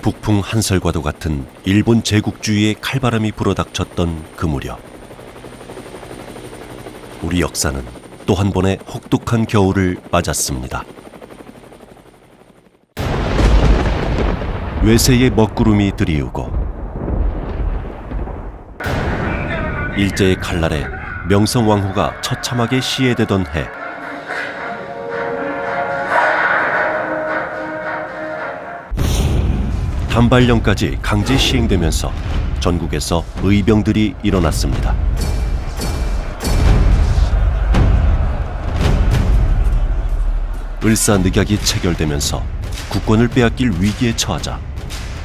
북풍 한설과도 같은 일본 제국주의의 칼바람이 불어닥쳤던 그 무렵, 우리 역사는 또 한 번의 혹독한 겨울을 맞았습니다. 외세의 먹구름이 들이우고 일제의 칼날에 명성왕후가 처참하게 시해되던 해, 단발령까지 강제 시행되면서 전국에서 의병들이 일어났습니다. 을사늑약이 체결되면서 국권을 빼앗길 위기에 처하자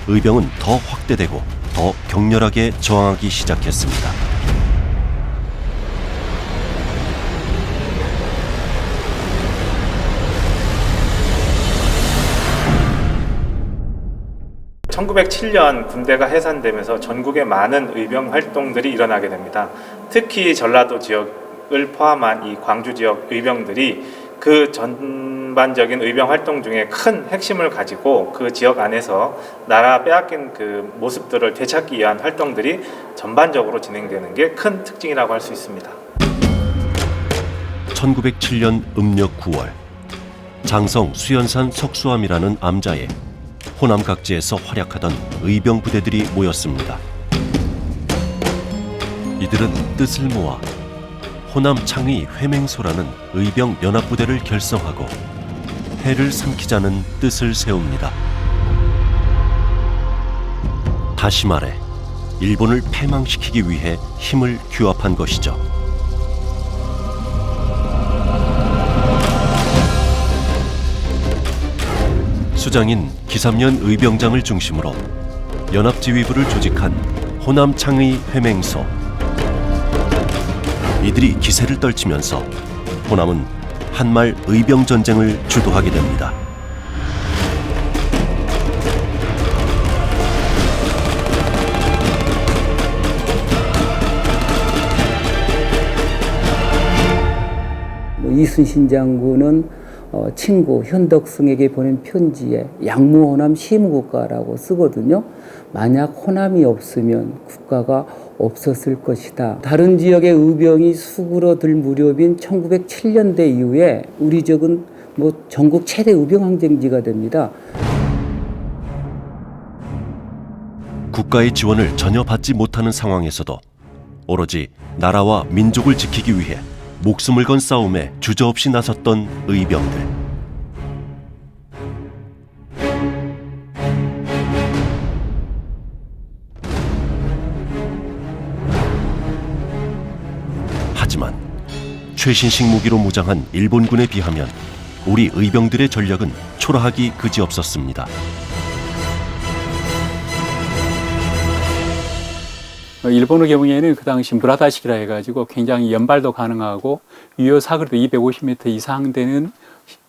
의병은 더 확대되고 더 격렬하게 저항하기 시작했습니다. (1907년) 군대가 해산되면서 전국에 많은 의병 활동들이 일어나게 됩니다. 특히 전라도 지역을 포함한 이 광주 지역 의병들이 그 전반적인 의병 활동 중에 큰 핵심을 가지고 그 지역 안에서 나라 빼앗긴 그 모습들을 되찾기 위한 활동들이 전반적으로 진행되는 게 큰 특징이라고 할 수 있습니다. 1907년 음력 9월, 장성 수연산 석수암이라는 암자에 호남 각지에서 활약하던 의병 부대들이 모였습니다. 이들은 뜻을 모아 호남 창의 회맹소라는 의병 연합부대를 결성하고 해를 삼키자는 뜻을 세웁니다. 다시 말해 일본을 패망시키기 위해 힘을 규합한 것이죠. 수장인 기삼년 의병장을 중심으로 연합지휘부를 조직한 호남 창의 회맹소. 이들이 기세를 떨치면서 호남은 한말 의병 전쟁을 주도하게 됩니다. 이순신 장군은 친구 현덕승에게 보낸 편지에 양무호남 시무국가라고 쓰거든요. 만약 호남이 없으면 국가가 없었을 것이다. 다른 지역의 의병이 수그러들 무렵인 1907년대 이후에 우리 지역은 전국 최대 의병 항쟁지가 됩니다. 국가의 지원을 전혀 받지 못하는 상황에서도 오로지 나라와 민족을 지키기 위해 목숨을 건 싸움에 주저없이 나섰던 의병들. 하지만 최신식 무기로 무장한 일본군에 비하면 우리 의병들의 전력은 초라하기 그지없었습니다. 일본의 경우에는 그 당시 무라다식이라 해가지고 굉장히 연발도 가능하고 유효 사거리도 250m 이상 되는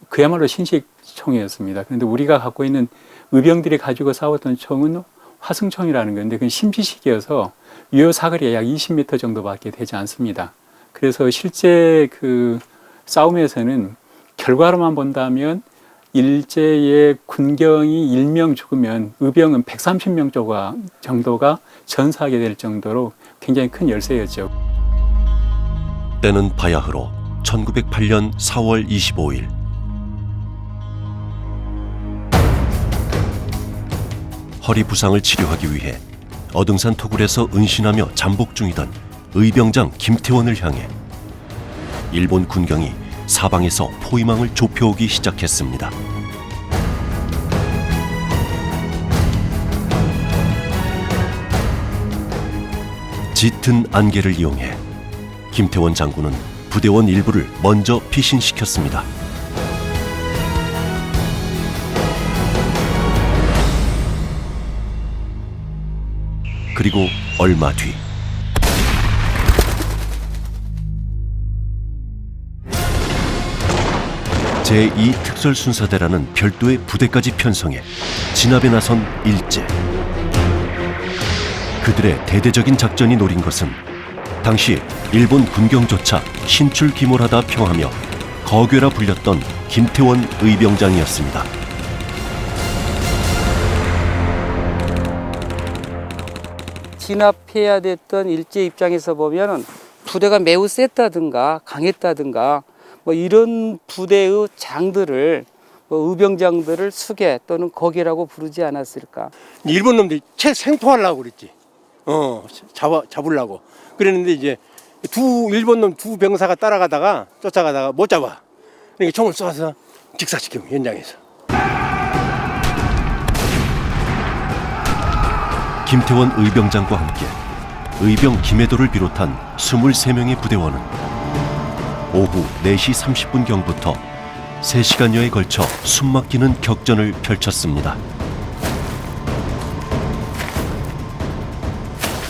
그야말로 신식 총이었습니다. 그런데 우리가 갖고 있는 의병들이 가지고 싸웠던 총은 화승총이라는 건데 그건 심시식이어서 유효 사거리가 약 20m 정도밖에 되지 않습니다. 그래서 실제 그 싸움에서는 결과로만 본다면 일제의 군경이 1명 죽으면 의병은 130명 정도가 전사하게 될 정도로 굉장히 큰 열세였죠. 때는 바야흐로 1908년 4월 25일. 허리 부상을 치료하기 위해 어등산 토굴에서 은신하며 잠복 중이던 의병장 김태원을 향해 일본 군경이 사방에서 포위망을 좁혀오기 시작했습니다. 짙은 안개를 이용해 김태원 장군은 부대원 일부를 먼저 피신시켰습니다. 그리고 얼마 뒤 제2특설순사대라는 별도의 부대까지 편성해 진압에 나선 일제. 그들의 대대적인 작전이 노린 것은 당시 일본 군경조차 신출귀몰하다 평하며 거괴라 불렸던 김태원 의병장이었습니다. 진압해야 됐던 일제 입장에서 보면은 부대가 매우 셌다든가 강했다든가 뭐 이런 부대의 장들을 뭐 의병장들을 수계 또는 거기라고 부르지 않았을까. 일본 놈들이 채 생포하려고 그랬지. 잡으려고. 그랬는데 이제 일본 놈 두 병사가 쫓아가다가 못 잡아. 그러니까 총을 쏴서 직사시켜 현장에서. 김태원 의병장과 함께 의병 김해도를 비롯한 23명의 부대원은 오후 4시 30분경부터 3시간여에 걸쳐 숨막히는 격전을 펼쳤습니다.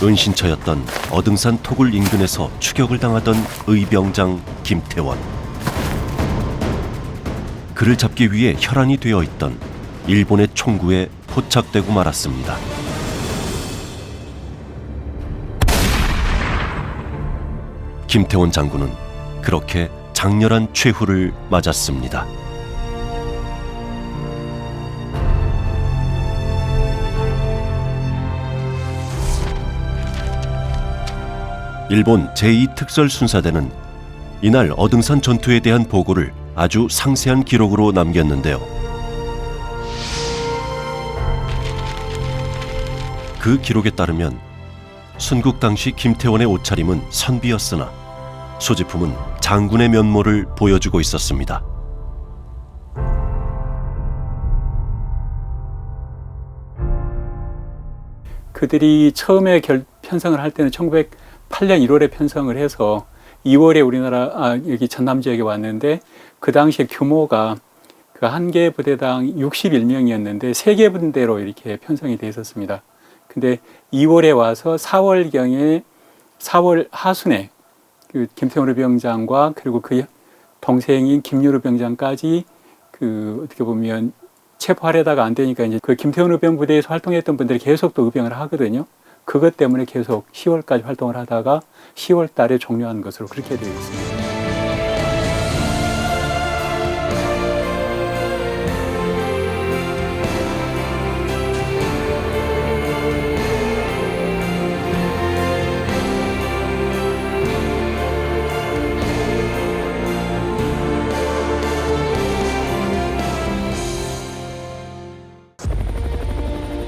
은신처였던 어등산 토굴 인근에서 추격을 당하던 의병장 김태원. 그를 잡기 위해 혈안이 되어 있던 일본의 총구에 포착되고 말았습니다. 김태원 장군은 그렇게 장렬한 최후를 맞았습니다. 일본 제2특설순사대는 이날 어등산 전투에 대한 보고를 아주 상세한 기록으로 남겼는데요. 그 기록에 따르면 순국 당시 김태원의 옷차림은 선비였으나 소지품은 장군의 면모를 보여주고 있었습니다. 그들이 처음에 편성을 할 때는 1908년 1월에 편성을 해서 2월에 우리나라 여기 전남 지역에 왔는데 그 당시에 규모가 그 한 개 부대당 61명이었는데 3개 분대로 이렇게 편성이 돼 있었습니다. 근데 2월에 와서 4월 하순에 그 김태원 의병장과 그리고 그 동생인 김유루 병장까지 그 어떻게 보면 체포하려다가 안 되니까 이제 그 김태원 의병 부대에서 활동했던 분들이 계속 또 의병을 하거든요. 그것 때문에 계속 10월까지 활동을 하다가 10월 달에 종료한 것으로 그렇게 되어 있습니다.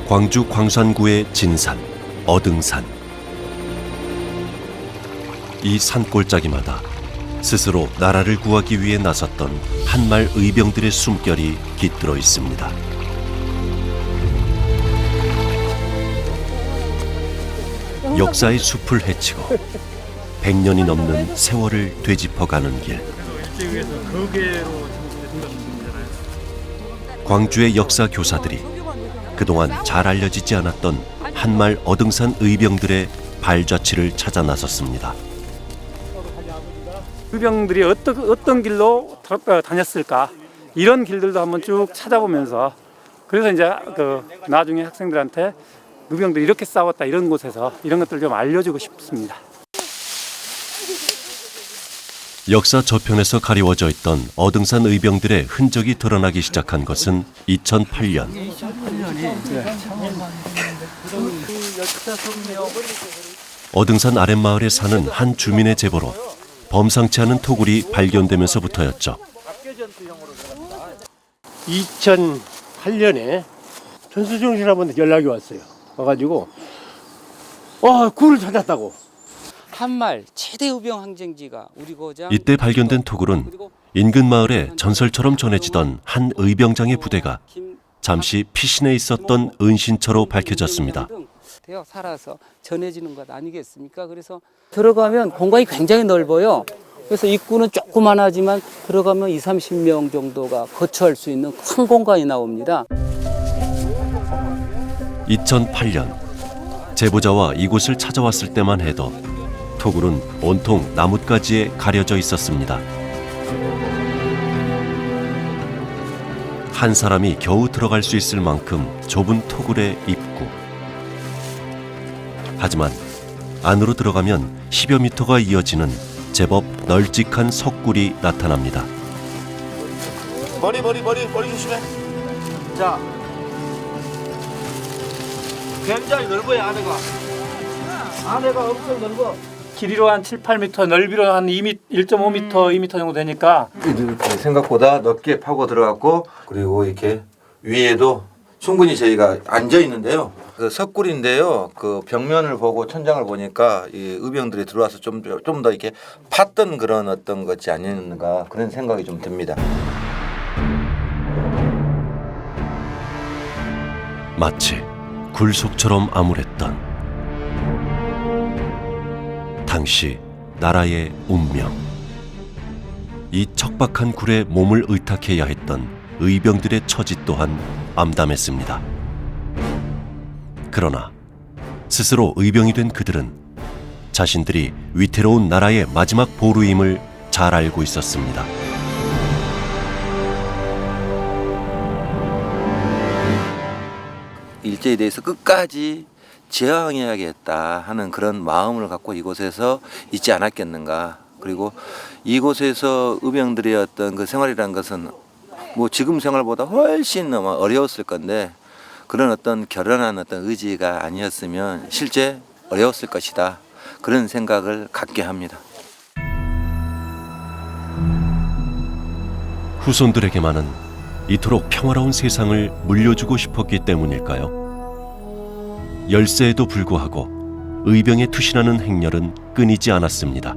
광주 광산구의 진산, 어등산. 이 산골짜기마다 스스로 나라를 구하기 위해 나섰던 한말 의병들의 숨결이 깃들어 있습니다. 역사의 숲을 헤치고 100년이 넘는 세월을 되짚어가는 길. 광주의 역사 교사들이 그동안 잘 알려지지 않았던 한말 어등산 의병들의 발자취를 찾아 나섰습니다. 의병들이 어떤 길로 다녔을까 이런 길들도 한번 쭉 찾아보면서 그래서 이제 그 나중에 학생들한테 의병들이 이렇게 싸웠다 이런 곳에서 이런 것들 좀 알려주고 싶습니다. 역사 저편에서 가리워져 있던 어등산 의병들의 흔적이 드러나기 시작한 것은 2008년. 어등산 아랫마을에 사는 한 주민의 제보로 범상치 않은 토굴이 발견되면서부터였죠. 2008년에 전수정 씨한 번 연락이 왔어요. 와가지고 굴을 찾았다고. 한말 최대 의병 항쟁지가 우리 고장. 이때 발견된 토굴은 인근 마을에 전설처럼 전해지던 한 의병장의 부대가 잠시 피신해 있었던 은신처로 밝혀졌습니다. 되어 살아서 전해지는 것 아니겠습니까? 그래서 들어가면 공간이 굉장히 넓어요. 그래서 입구는 조그만하지만 들어가면 20-30명 정도가 거처할 수 있는 큰 공간이 나옵니다. 2008년 제보자와 이곳을 찾아왔을 때만 해도 토굴은 온통 나뭇가지에 가려져 있었습니다. 한 사람이 겨우 들어갈 수 있을 만큼 좁은 토굴의 입구. 하지만 안으로 들어가면 10여 미터가 이어지는 제법 널찍한 석굴이 나타납니다. 머리 조심해. 자, 굉장히 넓어요 안에가. 안에가 엄청 넓어. 길이로 한 7, 8m, 넓이로 한 2m, 1.5m, 2m 정도 되니까 이렇게 생각보다 넓게 파고 들어갔고 그리고 이렇게 위에도 충분히 저희가 앉아 있는데요. 그 석굴인데요. 그 벽면을 보고 천장을 보니까 이 의병들이 들어와서 좀 더 이렇게 팠던 그런 어떤 것이 아니었는가 그런 생각이 좀 듭니다. 마치 굴속처럼 암울했던 당시 나라의 운명. 이 척박한 굴에 몸을 의탁해야 했던 의병들의 처지 또한 암담했습니다. 그러나 스스로 의병이 된 그들은 자신들이 위태로운 나라의 마지막 보루임을 잘 알고 있었습니다. 일제에 대해서 끝까지 저항해야겠다 하는 그런 마음을 갖고 이곳에서 있지 않았겠는가. 그리고 이곳에서 의병들의 어떤 그 생활이라는 것은 뭐 지금 생활보다 훨씬 어려웠을 건데 그런 어떤 결연한 어떤 의지가 아니었으면 실제 어려웠을 것이다. 그런 생각을 갖게 합니다. 후손들에게만은 이토록 평화로운 세상을 물려주고 싶었기 때문일까요? 열세에도 불구하고 의병에 투신하는 행렬은 끊이지 않았습니다.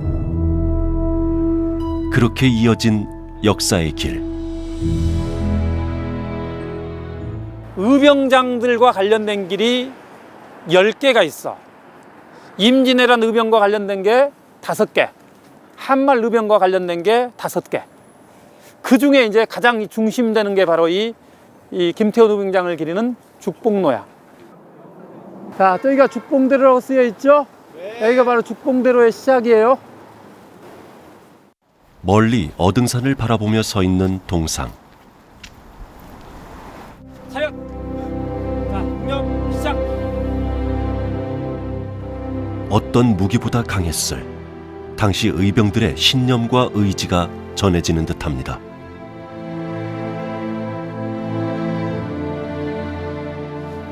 그렇게 이어진 역사의 길. 의병장들과 관련된 길이 10개가 있어. 임진왜란 의병과 관련된 게 5개, 한말 의병과 관련된 게 5개. 그 중에 이제 가장 중심되는 게 바로 이 김태원 의병장을 기리는 죽봉로야. 자, 저기가 죽봉대로라고 쓰여 있죠? 여기가 바로 죽봉대로의 시작이에요. 멀리 어등산을 바라보며 서 있는 동상. 차렷! 자, 공격 시작! 어떤 무기보다 강했을 당시 의병들의 신념과 의지가 전해지는 듯합니다.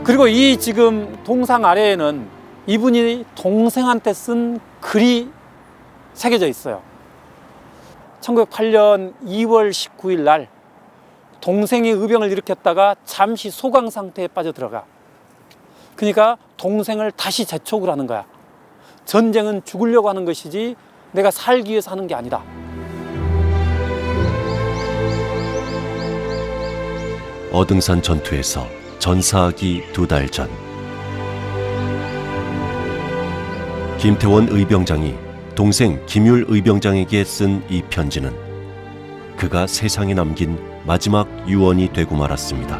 그리고 이 지금 동상 아래에는 이분이 동생한테 쓴 글이 새겨져 있어요. 1908년 2월 19일 날 동생이 의병을 일으켰다가 잠시 소강 상태에 빠져들어가. 그러니까 동생을 다시 재촉을 하는 거야. 전쟁은 죽으려고 하는 것이지 내가 살기 위해서 하는 게 아니다. 어등산 전투에서 전사하기 2달 전, 김태원 의병장이 동생 김율 의병장에게 쓴 이 편지는 그가 세상에 남긴 마지막 유언이 되고 말았습니다.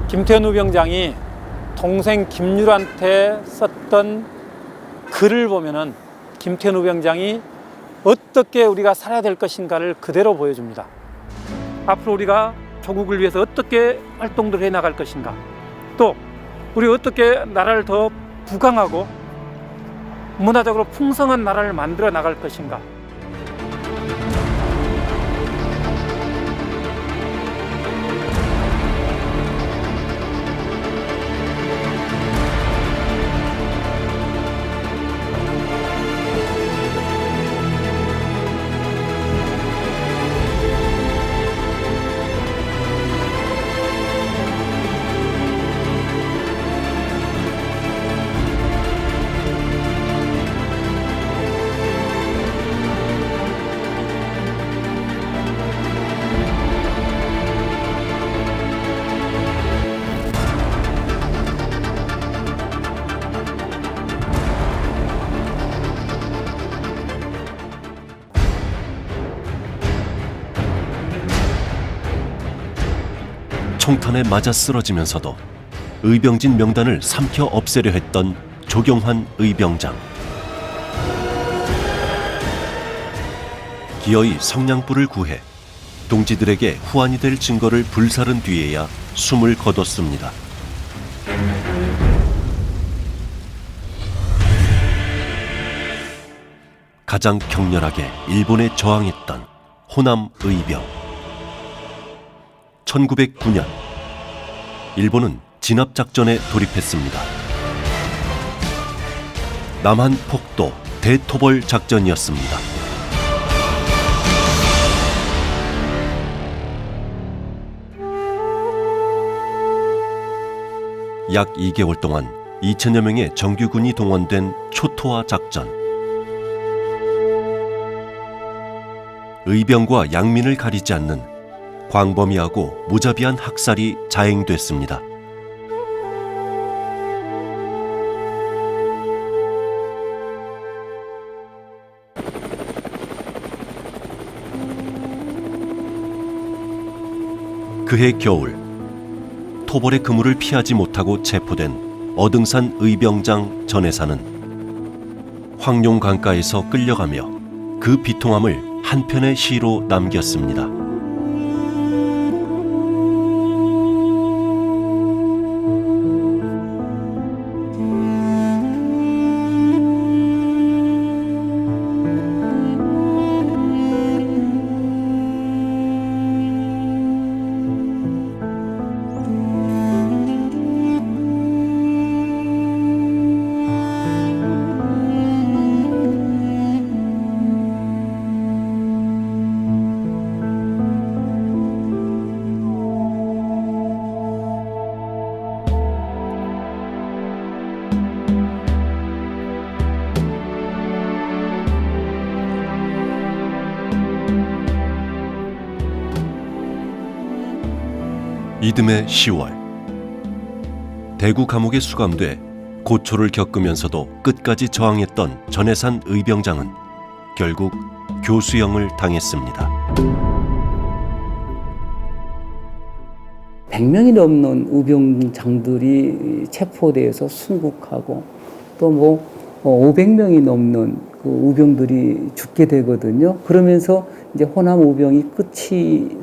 김태원 의병장이 동생 김율한테 썼던 글을 보면은 김태원 의병장이 어떻게 우리가 살아야 될 것인가를 그대로 보여줍니다. 앞으로 우리가 조국을 위해서 어떻게 활동들을 해나갈 것인가, 또 우리가 어떻게 나라를 더 부강하고 문화적으로 풍성한 나라를 만들어 나갈 것인가. 총탄에 맞아 쓰러지면서도 의병진 명단을 삼켜 없애려 했던 조경환 의병장. 기어이 성냥불을 구해 동지들에게 후환이 될 증거를 불사른 뒤에야 숨을 거뒀습니다. 가장 격렬하게 일본에 저항했던 호남 의병. 1909년 일본은 진압작전에 돌입했습니다. 남한 폭도 대토벌 작전이었습니다. 약 2개월 동안 2천여 명의 정규군이 동원된 초토화 작전. 의병과 양민을 가리지 않는 광범위하고 무자비한 학살이 자행됐습니다. 그해 겨울, 토벌의 그물을 피하지 못하고 체포된 어등산 의병장 전해사는 황룡 강가에서 끌려가며 그 비통함을 한 편의 시로 남겼습니다. 이듬해 10월 대구 감옥에 수감돼 고초를 겪으면서도 끝까지 저항했던 전해산 의병장은 결국 교수형을 당했습니다. 100명이 넘는 의병장들이 체포돼서 순국하고 또 500명이 넘는 그 의병들이 죽게 되거든요. 그러면서 이제 호남 의병이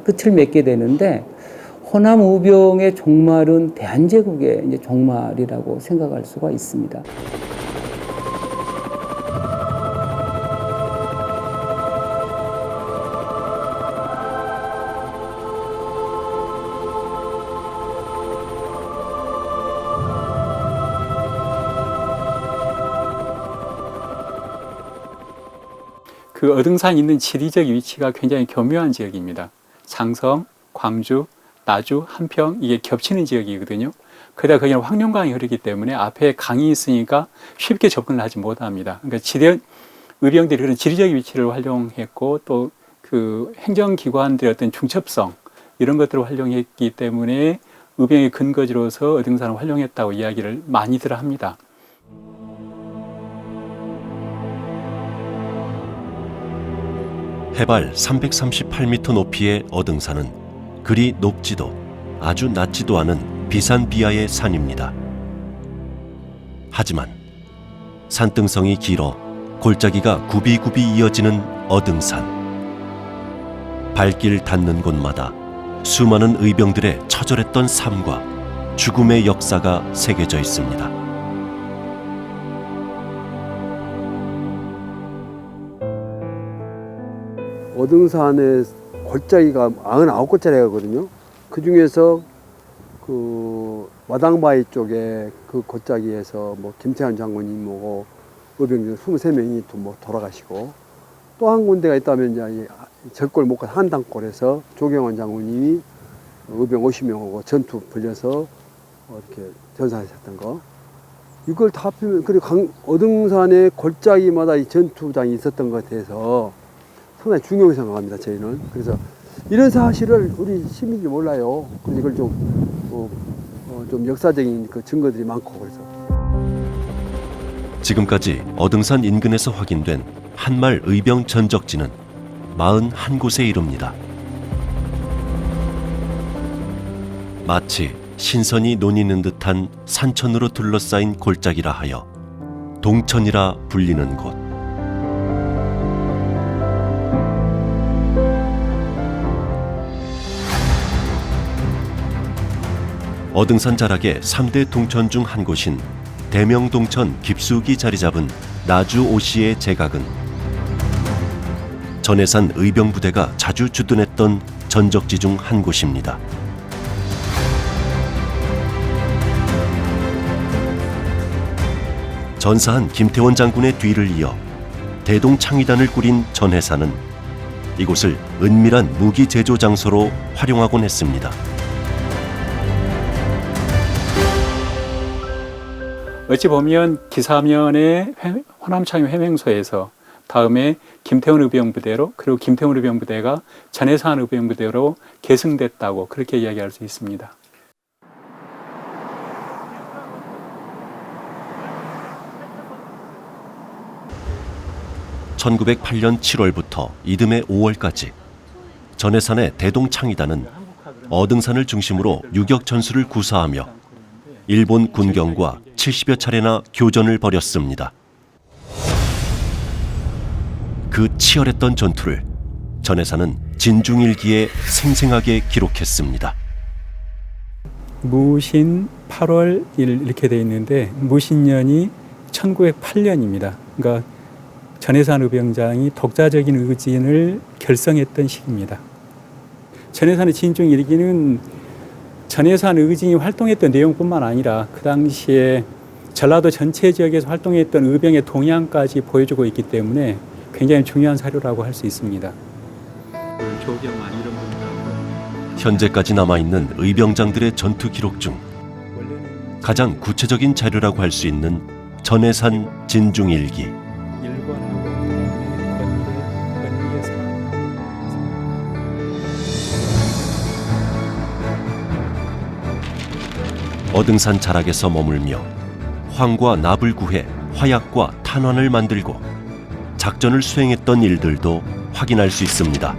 끝을 맺게 되는데, 호남 의병의 종말은 대한제국의 이제 종말이라고 생각할 수가 있습니다. 그 어등산 있는 지리적 위치가 굉장히 교묘한 지역입니다. 장성, 광주, 나주, 한평 이게 겹치는 지역이거든요. 그러다 거기는 황룡강이 흐르기 때문에 앞에 강이 있으니까 쉽게 접근을 하지 못합니다. 그러니까 의병들이 그런 지리적 위치를 활용했고 또 그 행정기관들의 어떤 중첩성 이런 것들을 활용했기 때문에 의병의 근거지로서 어등산을 활용했다고 이야기를 많이들 합니다. 해발 338m 높이의 어등산은 그리 높지도 아주 낮지도 않은 비산비하의 산입니다. 하지만 산등성이 길어 골짜기가 굽이굽이 이어지는 어등산. 발길 닿는 곳마다 수많은 의병들의 처절했던 삶과 죽음의 역사가 새겨져 있습니다. 어등산의 골짜기가 99골짜리거든요. 그 중에서 그 마당바위 쪽에 그 골짜기에서 뭐 김태환 장군님 뭐고 의병들 23명이 또 돌아가시고, 또 한 군데가 있다면 이제 절골 못 간 한당골에서 조경환 장군님이 의병 50명하고 전투 벌려서 이렇게 전사하셨던 거. 이걸 다 합치면, 그리고 어등산의 골짜기마다 이 전투장이 있었던 것에 대해서 상당히 중요하게 생각합니다, 저희는. 그래서 이런 사실을 우리 시민들이 몰라요. 그래서 이걸 좀 역사적인 그 증거들이 많고 그래서. 지금까지 어등산 인근에서 확인된 한말 의병 전적지는 41곳에 이릅니다. 마치 신선이 논이는 듯한 산천으로 둘러싸인 골짜기라 하여 동천이라 불리는 곳. 어등산 자락의 3대 동천 중 한 곳인 대명동천 깊숙이 자리 잡은 나주 오시의 제각은 전해산 의병부대가 자주 주둔했던 전적지 중 한 곳입니다. 전사한 김태원 장군의 뒤를 이어 대동창의단을 꾸린 전해산은 이곳을 은밀한 무기 제조 장소로 활용하곤 했습니다. 어찌 보면 기사면의 호남창의 회맹소에서 다음에 김태원 의병부대로, 그리고 김태원 의병부대가 전해산 의병부대로 계승됐다고 그렇게 이야기할 수 있습니다. (1908년 7월부터 이듬해 5월까지) 전해산의 대동창의단은 어등산을 중심으로 유격 전술을 구사하며 일본 군경과 70여 차례나 교전을 벌였습니다. 그 치열했던 전투를 전해산은 진중일기에 생생하게 기록했습니다. 무신 8월 1일 이렇게 돼 있는데 무신년이 1908년입니다. 그러니까 전해산 의병장이 독자적인 의진을 결성했던 시기입니다. 전해산의 진중일기는 전해산 의진이 활동했던 내용뿐만 아니라 그 당시에 전라도 전체 지역에서 활동했던 의병의 동향까지 보여주고 있기 때문에 굉장히 중요한 사료라고 할 수 있습니다. 현재까지 남아있는 의병장들의 전투 기록 중 가장 구체적인 자료라고 할 수 있는 전해산 진중일기. 어등산 자락에서 머물며 황과 납을 구해 화약과 탄환을 만들고 작전을 수행했던 일들도 확인할 수 있습니다.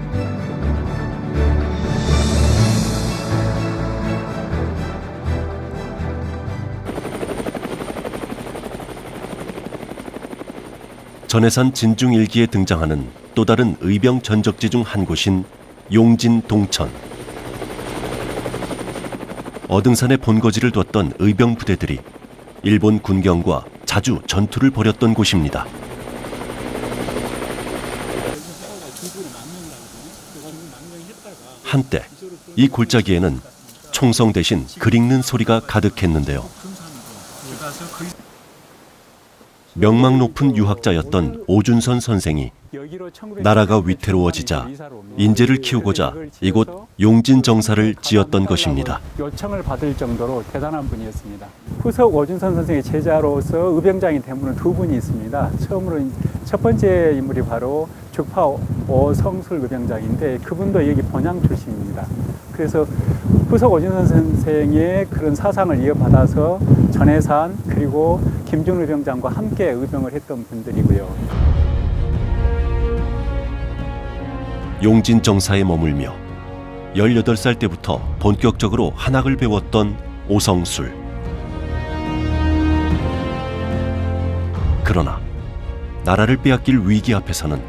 전해산 진중일기에 등장하는 또 다른 의병 전적지 중 한 곳인 용진동천. 어등산에 본거지를 뒀던 의병 부대들이 일본 군경과 자주 전투를 벌였던 곳입니다. 한때 이 골짜기에는 총성 대신 글 읽는 소리가 가득했는데요. 명망 높은 유학자였던 오준선 선생이 나라가 위태로워지자 인재를 키우고자 이곳 용진정사를 지었던 것입니다. 요청을 받을 정도로 대단한 분이었습니다. 후석 오준선 선생의 제자로서 의병장이 된 분은 두 분이 있습니다. 첫 번째 인물이 바로 죽파 오성술 의병장인데 그분도 여기 본양 출신입니다. 그래서 후석 오준선 선생의 그런 사상을 이어받아서 전해산 그리고 김준 의병장과 함께 의병을 했던 분들이고요. 용진정사에 머물며 18살 때부터 본격적으로 한학을 배웠던 오성술. 그러나 나라를 빼앗길 위기 앞에서는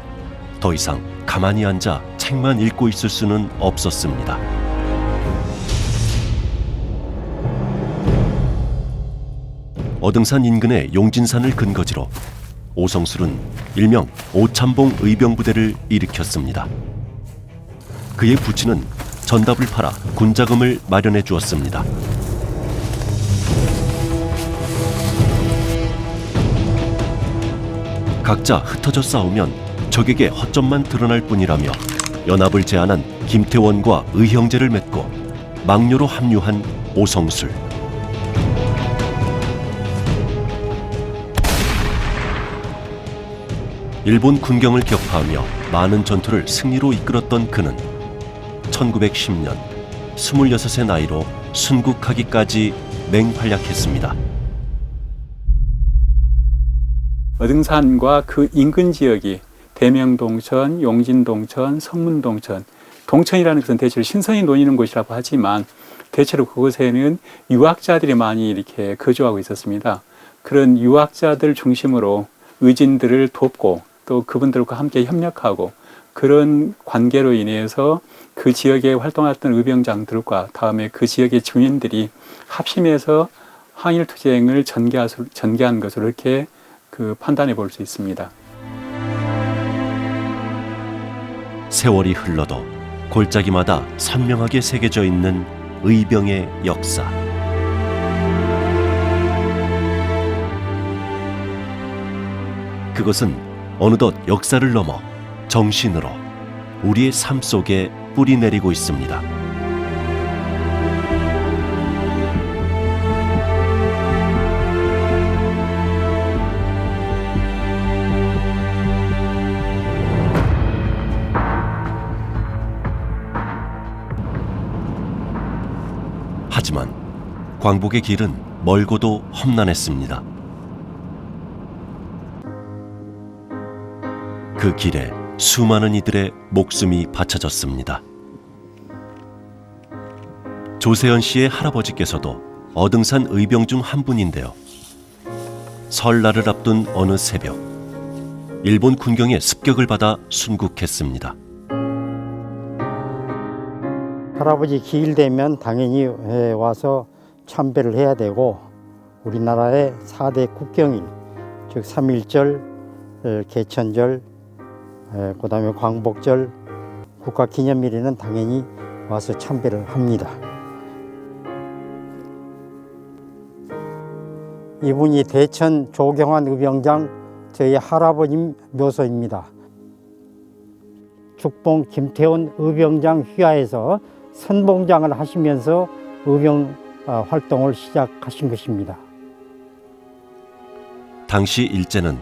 더 이상 가만히 앉아 책만 읽고 있을 수는 없었습니다. 어등산 인근의 용진산을 근거지로 오성술은 일명 오참봉 의병부대를 일으켰습니다. 그의 부친은 전답을 팔아 군자금을 마련해 주었습니다. 각자 흩어져 싸우면 적에게 허점만 드러날 뿐이라며 연합을 제안한 김태원과 의형제를 맺고 망료로 합류한 오성술. 일본 군경을 격파하며 많은 전투를 승리로 이끌었던 그는 1910년 26의 나이로 순국하기까지 맹활약했습니다. 어등산과 그 인근 지역이 대명동천, 용진동천, 성문동천, 동천이라는 것은 대체로 신선이 논이는 곳이라고 하지만 대체로 그곳에는 유학자들이 많이 이렇게 거주하고 있었습니다. 그런 유학자들 중심으로 의진들을 돕고 또 그분들과 함께 협력하고 그런 관계로 인해서 그 지역에 활동했던 의병장들과 다음에 그 지역의 주민들이 합심해서 항일투쟁을 전개한 것으로 이렇게 판단해 볼 수 있습니다. 세월이 흘러도 골짜기마다 선명하게 새겨져 있는 의병의 역사. 그것은 어느덧 역사를 넘어 정신으로 우리의 삶 속에 뿌리 내리고 있습니다. 하지만 광복의 길은 멀고도 험난했습니다. 그 길에 수많은 이들의 목숨이 바쳐졌습니다. 조세현 씨의 할아버지께서도 어등산 의병 중 한 분인데요. 설날을 앞둔 어느 새벽, 일본 군경의 습격을 받아 순국했습니다. 할아버지 기일 되면 당연히 와서 참배를 해야 되고 우리나라의 4대 국경일, 즉 3.1절, 개천절, 그다음에 광복절, 국가기념일에는 당연히 와서 참배를 합니다. 이분이 대천 조경환 의병장 저희 할아버님 묘소입니다. 죽봉 김태훈 의병장 휘하에서 선봉장을 하시면서 의병 활동을 시작하신 것입니다. 당시 일제는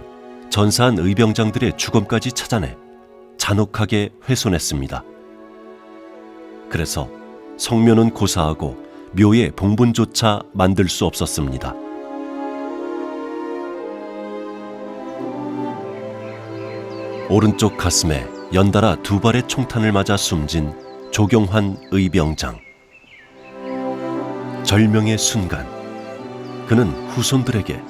전사한 의병장들의 죽음까지 찾아내 잔혹하게 훼손했습니다. 그래서 성묘는 고사하고 묘의 봉분조차 만들 수 없었습니다. 오른쪽 가슴에 연달아 2발의 총탄을 맞아 숨진 조경환 의병장. 절명의 순간, 그는 후손들에게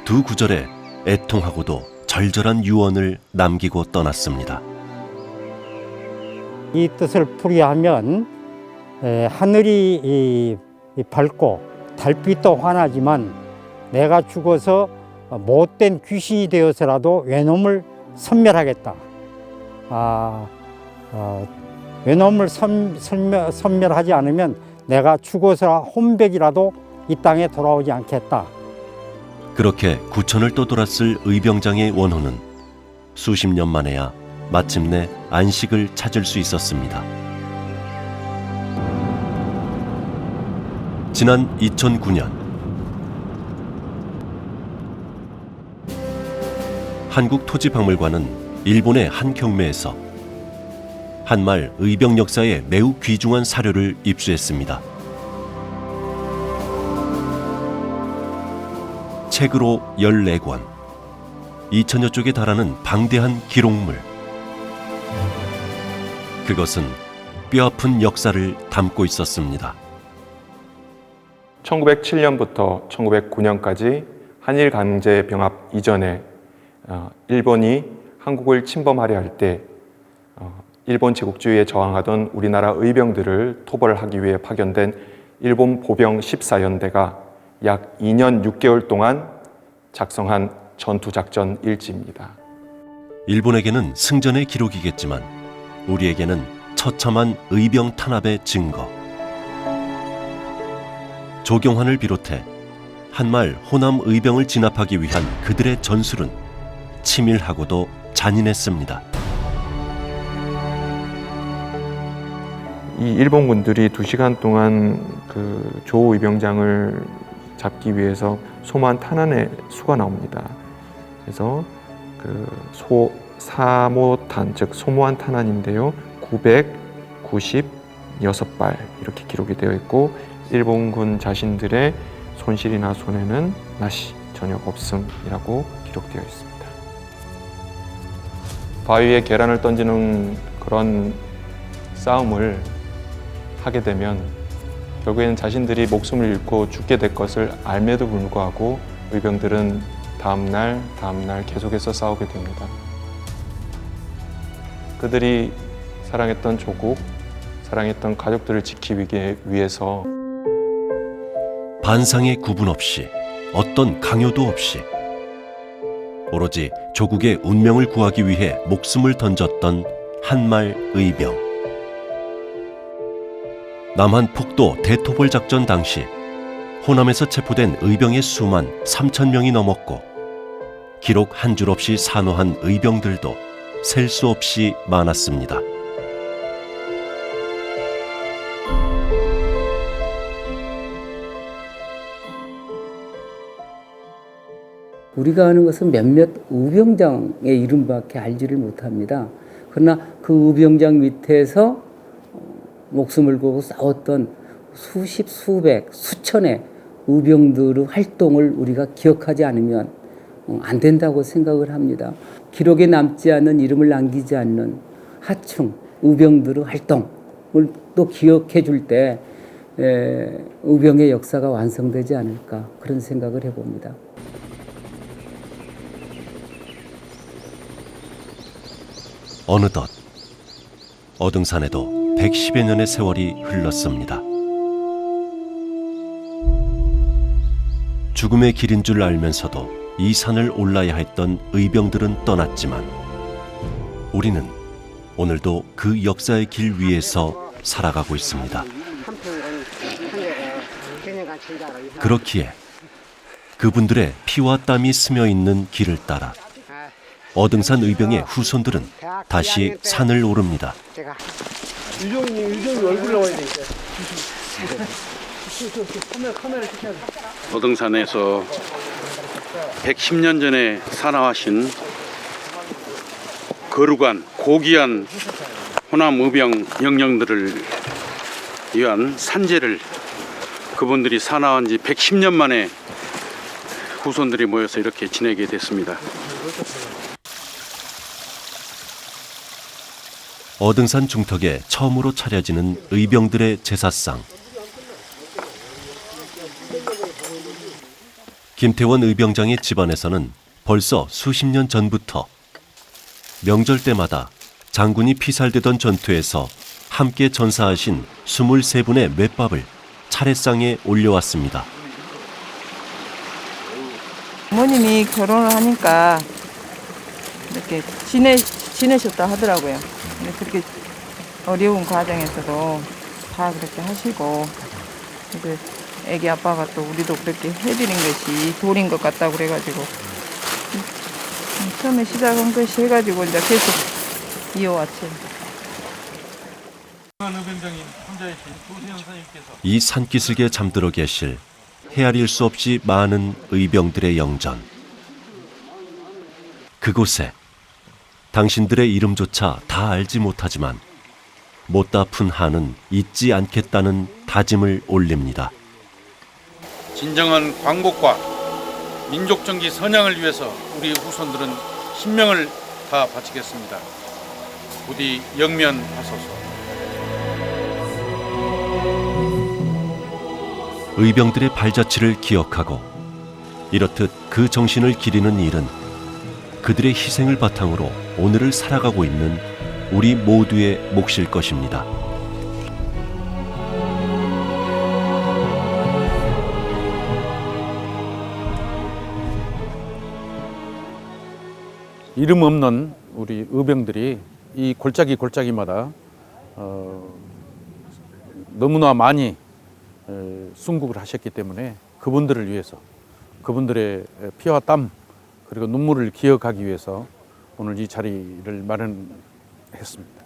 두 구절의 애통하고도 절절한 유언을 남기고 떠났습니다. 이 뜻을 풀이하면 하늘이 밝고 달빛도 환하지만 내가 죽어서 못된 귀신이 되어서라도 외놈을 섬멸하겠다. 외놈을 섬멸하지 않으면 내가 죽어서 혼백이라도 이 땅에 돌아오지 않겠다. 그렇게 구천을 떠돌았을 의병장의 원호는 수십 년 만에야 마침내 안식을 찾을 수 있었습니다. 지난 2009년 한국토지박물관은 일본의 한 경매에서 한말 의병 역사의 매우 귀중한 사료를 입수했습니다. 책으로 14권, 2000여 쪽에 달하는 방대한 기록물. 그것은 뼈아픈 역사를 담고 있었습니다. 1907년부터 1909년까지 한일 강제 병합 이전에 일본이 한국을 침범하려 할 때 일본 제국주의에 저항하던 우리나라 의병들을 토벌하기 위해 파견된 일본 보병 14연대가 약 2년 6개월 동안 작성한 전투작전 일지입니다. 일본에게는 승전의 기록이겠지만 우리에게는 처참한 의병 탄압의 증거. 조경환을 비롯해 한말 호남 의병을 진압하기 위한 그들의 전술은 치밀하고도 잔인했습니다. 이 일본군들이 2시간 동안 그 조 의병장을 잡기 위해서 소모한 탄환의 수가 나옵니다. 그래서 그 사모탄, 즉 소모한 탄환인데요, 996발 이렇게 기록이 되어 있고 일본군 자신들의 손실이나 손해는 나시, 전혀 없음이라고 기록되어 있습니다. 바위에 계란을 던지는 그런 싸움을 하게 되면 결국에는 자신들이 목숨을 잃고 죽게 될 것을 알매도 불구하고 의병들은 다음날 계속해서 싸우게 됩니다. 그들이 사랑했던 조국, 사랑했던 가족들을 지키기 위해서 반상의 구분 없이 어떤 강요도 없이 오로지 조국의 운명을 구하기 위해 목숨을 던졌던 한말 의병. 남한 폭도 대토벌 작전 당시 호남에서 체포된 의병의 수만 3,000명이 넘었고 기록 한 줄 없이 산호한 의병들도 셀 수 없이 많았습니다. 우리가 아는 것은 몇몇 의병장의 이름밖에 알지를 못합니다. 그러나 그 의병장 밑에서 목숨을 걸고 싸웠던 수십, 수백, 수천의 의병들의 활동을 우리가 기억하지 않으면 안 된다고 생각을 합니다. 기록에 남지 않는 이름을 남기지 않는 하층 의병들의 활동을 또 기억해 줄 때 의병의 역사가 완성되지 않을까 그런 생각을 해봅니다. 어느덧 어등산에도 110여 년의 세월이 흘렀습니다. 죽음의 길인 줄 알면서도 이 산을 올라야 했던 의병들은 떠났지만 우리는 오늘도 그 역사의 길 위에서 살아가고 있습니다. 그렇기에 그분들의 피와 땀이 스며 있는 길을 따라 어등산 의병의 후손들은 다시 산을 오릅니다. 유정이 얼굴 나와야 되니까. 어등산에서 110년 전에 산화하신 거룩한 고귀한 호남 의병 영령들을 위한 산제를 그분들이 산화한 지 110년 만에 후손들이 모여서 이렇게 지내게 됐습니다. 어등산 중턱에 처음으로 차려지는 의병들의 제사상. 김태원 의병장의 집안에서는 벌써 수십 년 전부터 명절 때마다 장군이 피살되던 전투에서 함께 전사하신 23분의 맷밥을 차례상에 올려왔습니다. 부모님이 결혼을 하니까 이렇게 지내셨다 하더라고요. 근데 그렇게 어려운 과정에서도 다 그렇게 하시고, 이제 애기 아빠가 또 우리도 그렇게 해드린 것이 도리인 것 같다고 그래가지고 처음에 시작한 것이 해가지고 이제 계속 이어왔죠. 이 산기슭에 잠들어 계실 헤아릴 수 없이 많은 의병들의 영전. 그곳에 당신들의 이름조차 다 알지 못하지만 못다 푼 한은 잊지 않겠다는 다짐을 올립니다. 진정한 광복과 민족정기 선양을 위해서 우리 후손들은 신명을 다 바치겠습니다. 부디 영면하소서. 의병들의 발자취를 기억하고 이렇듯 그 정신을 기리는 일은 그들의 희생을 바탕으로 오늘을 살아가고 있는 우리 모두의 몫일 것입니다. 이름 없는 우리 의병들이 이 골짜기마다 너무나 많이 순국을 하셨기 때문에 그분들을 위해서, 그분들의 피와 땀 그리고 눈물을 기억하기 위해서 오늘 이 자리를 마련했습니다.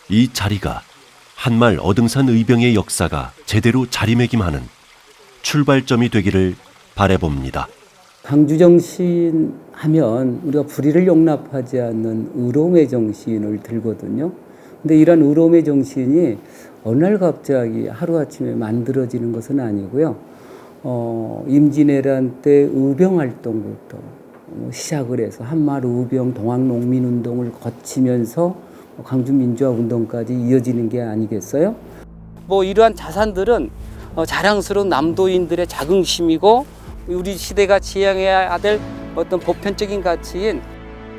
이 자리가 한말 어등산 의병의 역사가 제대로 자리매김하는 출발점이 되기를 바라봅니다. 광주정신 하면 우리가 불의를 용납하지 않는 의로움의 정신을 들거든요. 근데 이런 의로움의 정신이 어느 날 갑자기 하루아침에 만들어지는 것은 아니고요. 임진왜란 때 의병활동부터 시작을 해서 한말 의병 동학농민운동을 거치면서 광주민주화운동까지 이어지는 게 아니겠어요? 뭐 이러한 자산들은 자랑스러운 남도인들의 자긍심이고 우리 시대가 지향해야 될 어떤 보편적인 가치인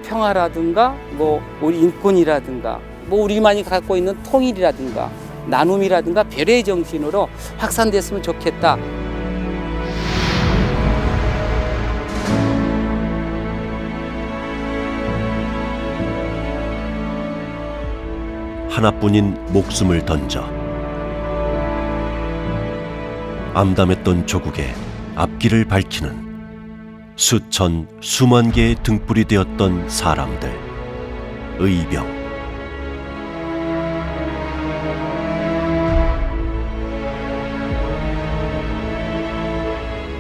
평화라든가 뭐 우리 인권이라든가 뭐 우리만이 갖고 있는 통일이라든가 나눔이라든가 배려의 정신으로 확산됐으면 좋겠다. 하나뿐인 목숨을 던져 암담했던 조국의 앞길을 밝히는 수천 수만 개의 등불이 되었던 사람들, 의병.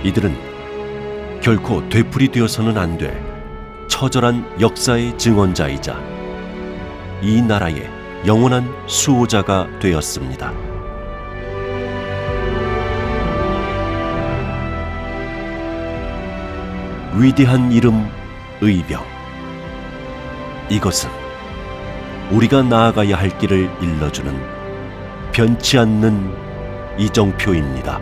이들은 결코 되풀이 되어서는 안 될 처절한 역사의 증언자이자 이 나라의 영원한 수호자가 되었습니다. 위대한 이름 의병. 이것은 우리가 나아가야 할 길을 일러주는 변치 않는 이정표입니다.